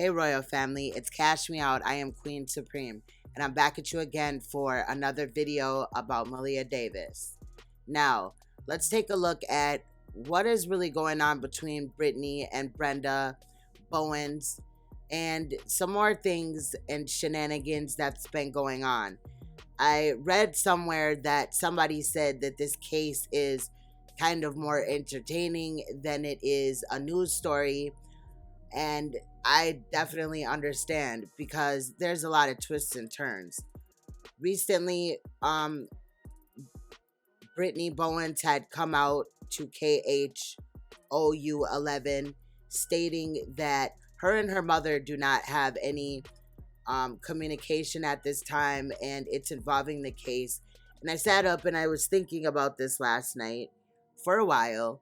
Hey Royal Family, it's Cash Me Out. I am Queen Supreme, and I'm back at you again for another video about Maleah Davis. Now, let's take a look at what is really going on between Brittany and Brenda Bowens and some more things and shenanigans that's been going on. I read somewhere that somebody said that this case is kind of more entertaining than it is a news story, and I definitely understand because there's a lot of twists and turns. Recently, Brittany Bowens had come out to KHOU 11 stating that her and her mother do not have any communication at this time, and it's involving the case. And I sat up and I was thinking about this last night for a while.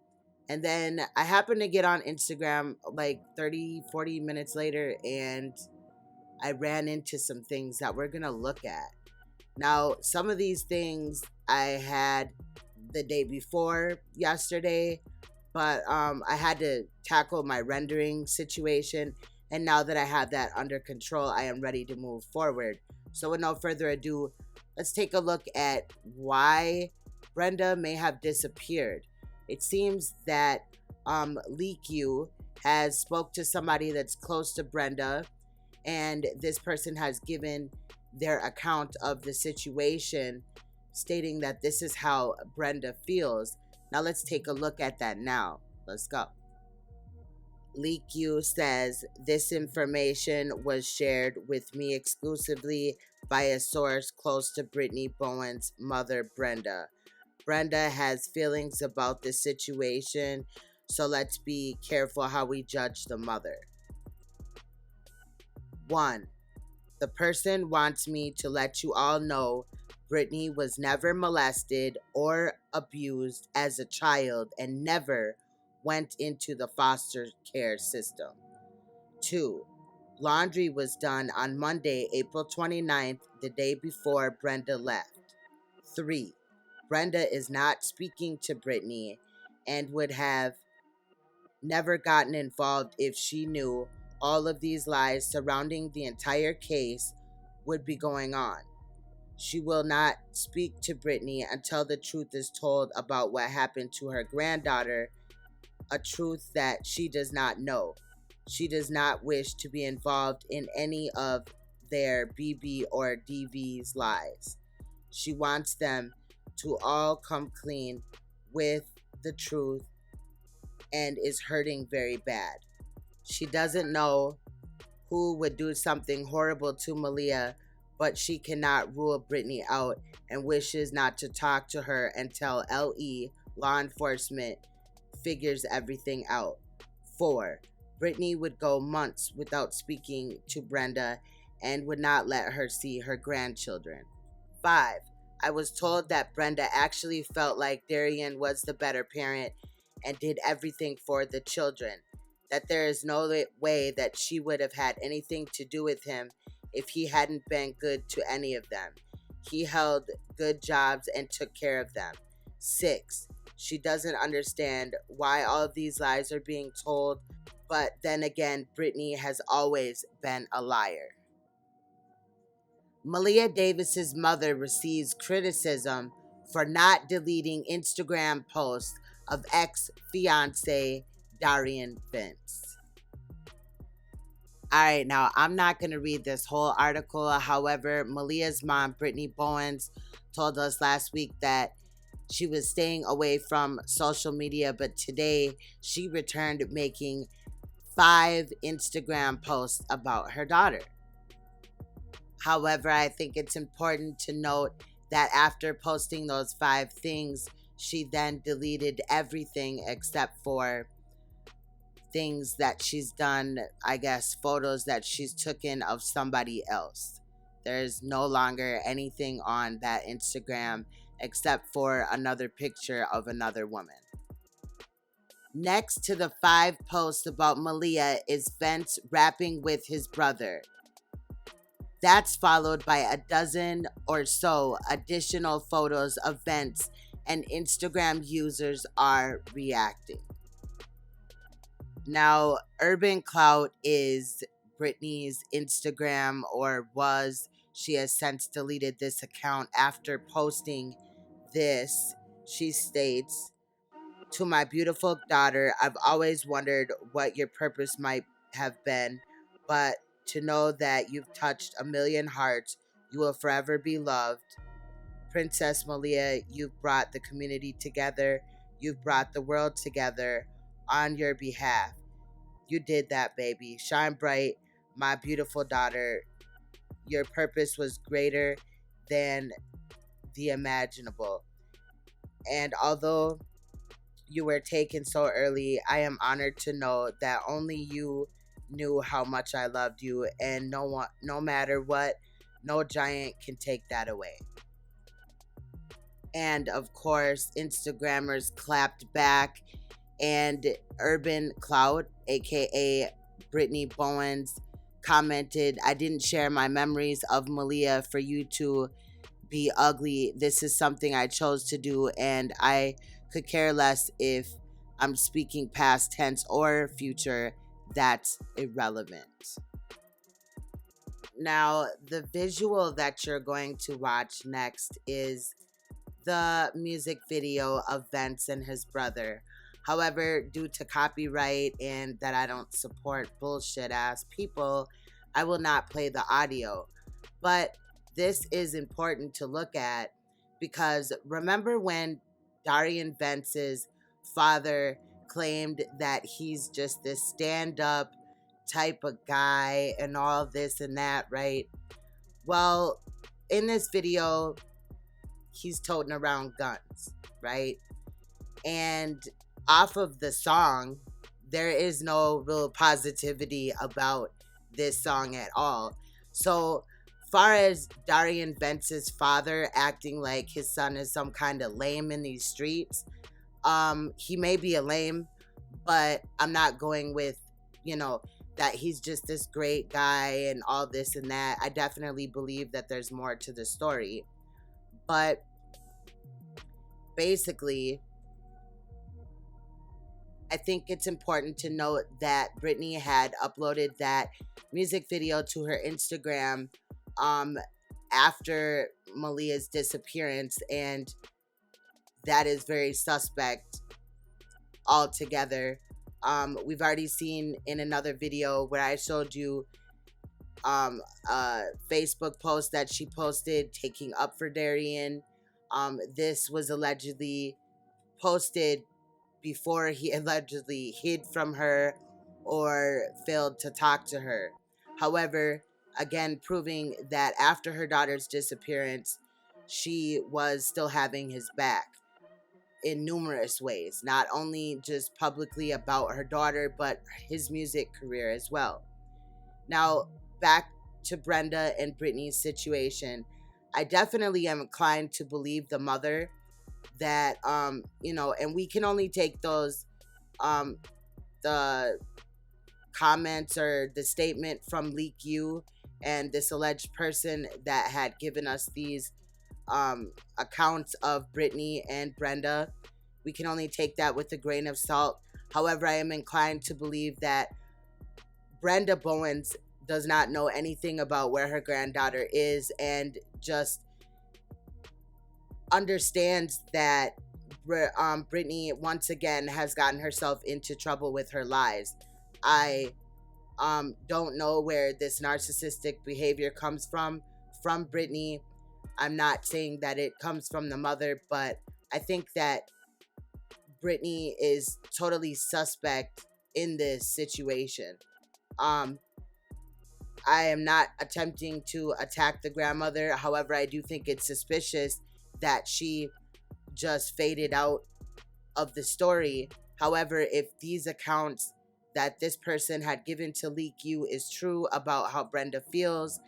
And then I happened to get on Instagram like 30-40 minutes later, and I ran into some things that we're going to look at. Now, some of these things I had the day before yesterday, but I had to tackle my rendering situation. And now that I have that under control, I am ready to move forward. So with no further ado, let's take a look at why Brenda may have disappeared. It seems that Leak has spoke to somebody that's close to Brenda, and this person has given their account of the situation, stating that this is how Brenda feels. Now let's take a look at that now. Let's go. Leak says, this information was shared with me exclusively by a source close to Brittany Bowen's mother, Brenda. Brenda has feelings about this situation, so let's be careful how we judge the mother. 1. The person wants me to let you all know Brittany was never molested or abused as a child and never went into the foster care system. 2. Laundry was done on Monday, April 29th, the day before Brenda left. 3. Brenda is not speaking to Brittany and would have never gotten involved if she knew all of these lies surrounding the entire case would be going on. She will not speak to Brittany until the truth is told about what happened to her granddaughter, a truth that she does not know. She does not wish to be involved in any of their BB or DV's lies. She wants them to all come clean with the truth and is hurting very bad. She doesn't know who would do something horrible to Maleah, but she cannot rule Brittany out and wishes not to talk to her until LE, law enforcement, figures everything out. 4. Brittany would go months without speaking to Brenda and would not let her see her grandchildren. 5. I was told that Brenda actually felt like Darian was the better parent and did everything for the children, that there is no way that she would have had anything to do with him if he hadn't been good to any of them. He held good jobs and took care of them. 6. She doesn't understand why all of these lies are being told, but then again, Brittany has always been a liar. Maleah Davis's mother receives criticism for not deleting Instagram posts of ex-fiance Darian Vince. Alright, now I'm not going to read this whole article. However, Maleah's mom, Brittany Bowens, told us last week that she was staying away from social media, but today she returned making 5 Instagram posts about her daughter. However, I think it's important to note that after posting those 5 things, she then deleted everything except for things that she's done, I guess, photos that she's taken of somebody else. There's no longer anything on that Instagram except for another picture of another woman. Next to the 5 posts about Maleah is Vince rapping with his brother. That's followed by a dozen or so additional photos of Vince, and Instagram users are reacting. Now, Urban Clout is Brittany's Instagram, or was. She has since deleted this account after posting this. She states, "To my beautiful daughter, I've always wondered what your purpose might have been, but to know that you've touched a million hearts, you will forever be loved. Princess Maleah, you've brought the community together. You've brought the world together on your behalf. You did that, baby. Shine bright, my beautiful daughter. Your purpose was greater than the imaginable. And although you were taken so early, I am honored to know that only you knew how much I loved you, and no one, no matter what, no giant can take that away." And of course, Instagrammers clapped back, and Urban Cloud, aka Brittany Bowens, commented, "I didn't share my memories of Maleah for you to be ugly. This is something I chose to do, and I could care less if I'm speaking past tense or future. That's irrelevant." Now, the visual that you're going to watch next is the music video of Vince and his brother. However, due to copyright and that I don't support bullshit ass people, I will not play the audio. But this is important to look at because remember when Darian Vence's father claimed that he's just this stand up type of guy and all this and that, right? Well, in this video, he's toting around guns, right? And off of the song, there is no real positivity about this song at all. So, far as Darian Vence's father acting like his son is some kind of lame in these streets, he may be a lame, but I'm not going with, that he's just this great guy and all this and that. I definitely believe that there's more to the story. But basically, I think it's important to note that Brittany had uploaded that music video to her Instagram after Maleah's disappearance, and that is very suspect altogether. We've already seen in another video where I showed you a Facebook post that she posted taking up for Darian. This was allegedly posted before he allegedly hid from her or failed to talk to her. However, again, proving that after her daughter's disappearance, she was still having his back in numerous ways, not only just publicly about her daughter, but his music career as well. Now, back to Brenda and Brittany's situation. I definitely am inclined to believe the mother that, and we can only take those, the comments or the statement from Leak U and this alleged person that had given us these accounts of Brittany and Brenda. We can only take that with a grain of salt. However, I am inclined to believe that Brenda Bowens does not know anything about where her granddaughter is and just understands that Brittany once again has gotten herself into trouble with her lies. I don't know where this narcissistic behavior comes from Brittany. I'm not saying that it comes from the mother, but I think that Brittany is totally suspect in this situation. I am not attempting to attack the grandmother. However, I do think it's suspicious that she just faded out of the story. However, if these accounts that this person had given to Leak U is true about how Brenda feels,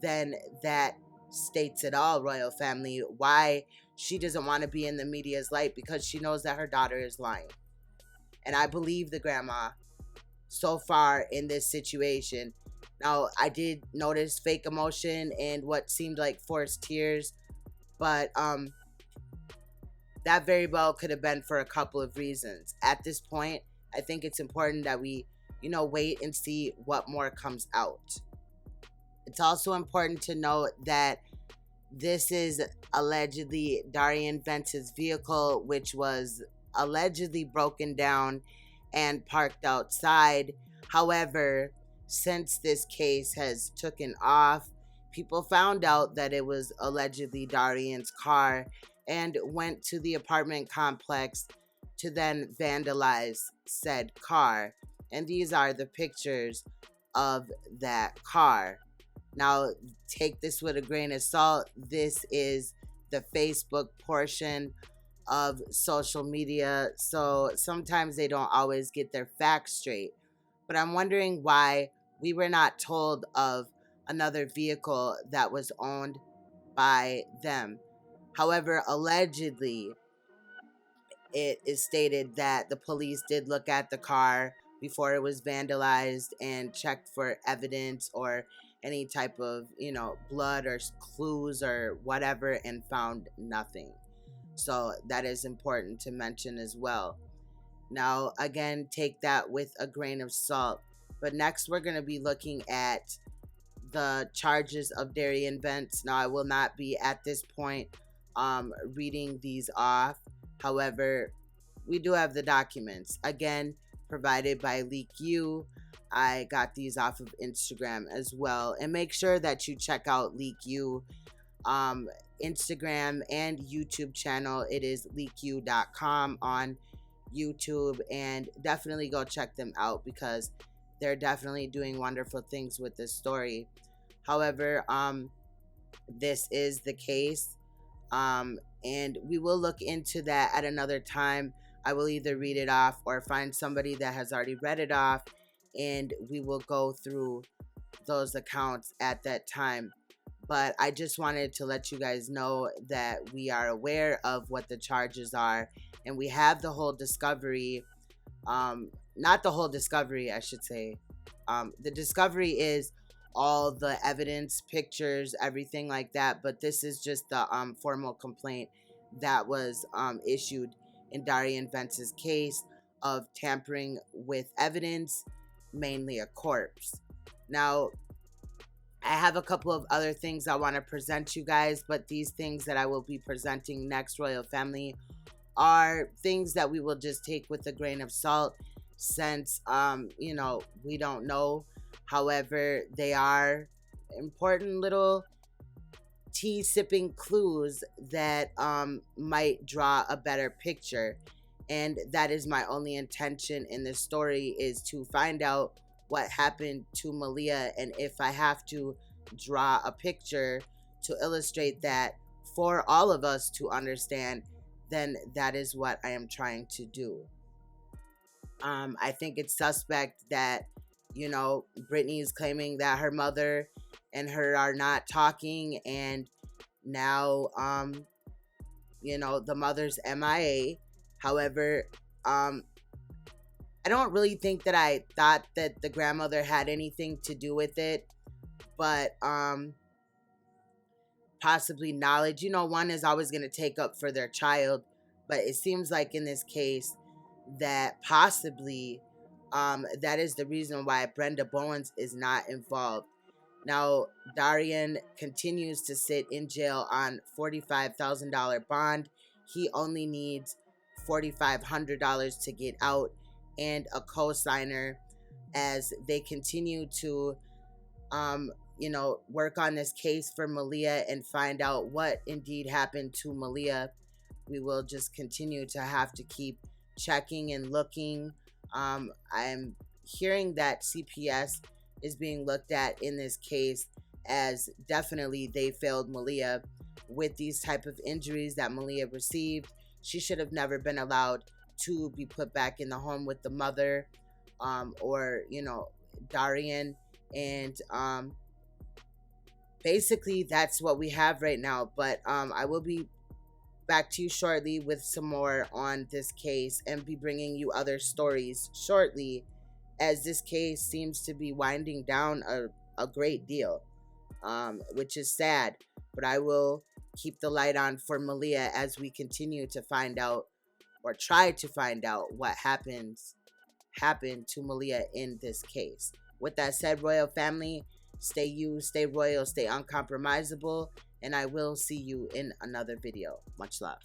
then that states it all, royal family. Why she doesn't want to be in the media's light, because she knows that her daughter is lying. And I believe the grandma so far in this situation. Now, I did notice fake emotion and what seemed like forced tears, but that very well could have been for a couple of reasons. At this point, I think it's important that we wait and see what more comes out. It's also important to note that this is allegedly Darian Vence's vehicle, which was allegedly broken down and parked outside. However, since this case has taken off, people found out that it was allegedly Darian's car and went to the apartment complex to then vandalize said car. And these are the pictures of that car. Now, take this with a grain of salt. This is the Facebook portion of social media, so sometimes they don't always get their facts straight. But I'm wondering why we were not told of another vehicle that was owned by them. However, allegedly, it is stated that the police did look at the car before it was vandalized and checked for evidence or any type of, blood or clues or whatever, and found nothing. So that is important to mention as well. Now, again, take that with a grain of salt. But next, we're going to be looking at the charges of Darian Vance. Now, I will not be at this point reading these off. However, we do have the documents. Again, provided by LeakU. I got these off of Instagram as well. And make sure that you check out LeakU Instagram and YouTube channel. It is leaku.com on YouTube, and definitely go check them out because they're definitely doing wonderful things with this story. However, this is the case, and we will look into that at another time. I will either read it off or find somebody that has already read it off, and we will go through those accounts at that time. But I just wanted to let you guys know that we are aware of what the charges are, and we have the whole discovery. Not the whole discovery, I should say. The discovery is all the evidence, pictures, everything like that. But this is just the formal complaint that was issued in Darian Vance's case of tampering with evidence, mainly a corpse. Now, I have a couple of other things I want to present you guys, but these things that I will be presenting next, Royal Family, are things that we will just take with a grain of salt since, we don't know. However, they are important little tea sipping clues that might draw a better picture. And that is my only intention in this story, is to find out what happened to Maleah, and if I have to draw a picture to illustrate that for all of us to understand, then that is what I am trying to do. I think it's suspect that, Brittany is claiming that her mother and her are not talking, and now, the mother's MIA. However, I don't really think that I thought that the grandmother had anything to do with it, but possibly knowledge. One is always going to take up for their child, but it seems like in this case that possibly that is the reason why Brenda Bowens is not involved. Now, Darian continues to sit in jail on $45,000 bond. He only needs $4,500 to get out, and a co-signer, as they continue to work on this case for Maleah and find out what indeed happened to Maleah. We will just continue to have to keep checking and looking. I'm hearing that CPS is being looked at in this case, as definitely they failed Maleah with these type of injuries that Maleah received. She should have never been allowed to be put back in the home with the mother, or Darian. And basically that's what we have right now. But I will be back to you shortly with some more on this case, and be bringing you other stories shortly, as this case seems to be winding down a great deal, which is sad. But I will keep the light on for Maleah as we continue to find out, or try to find out, what happens happened to Maleah in this case. With that said, royal family, stay you, stay royal, stay uncompromisable, and I will see you in another video. Much love.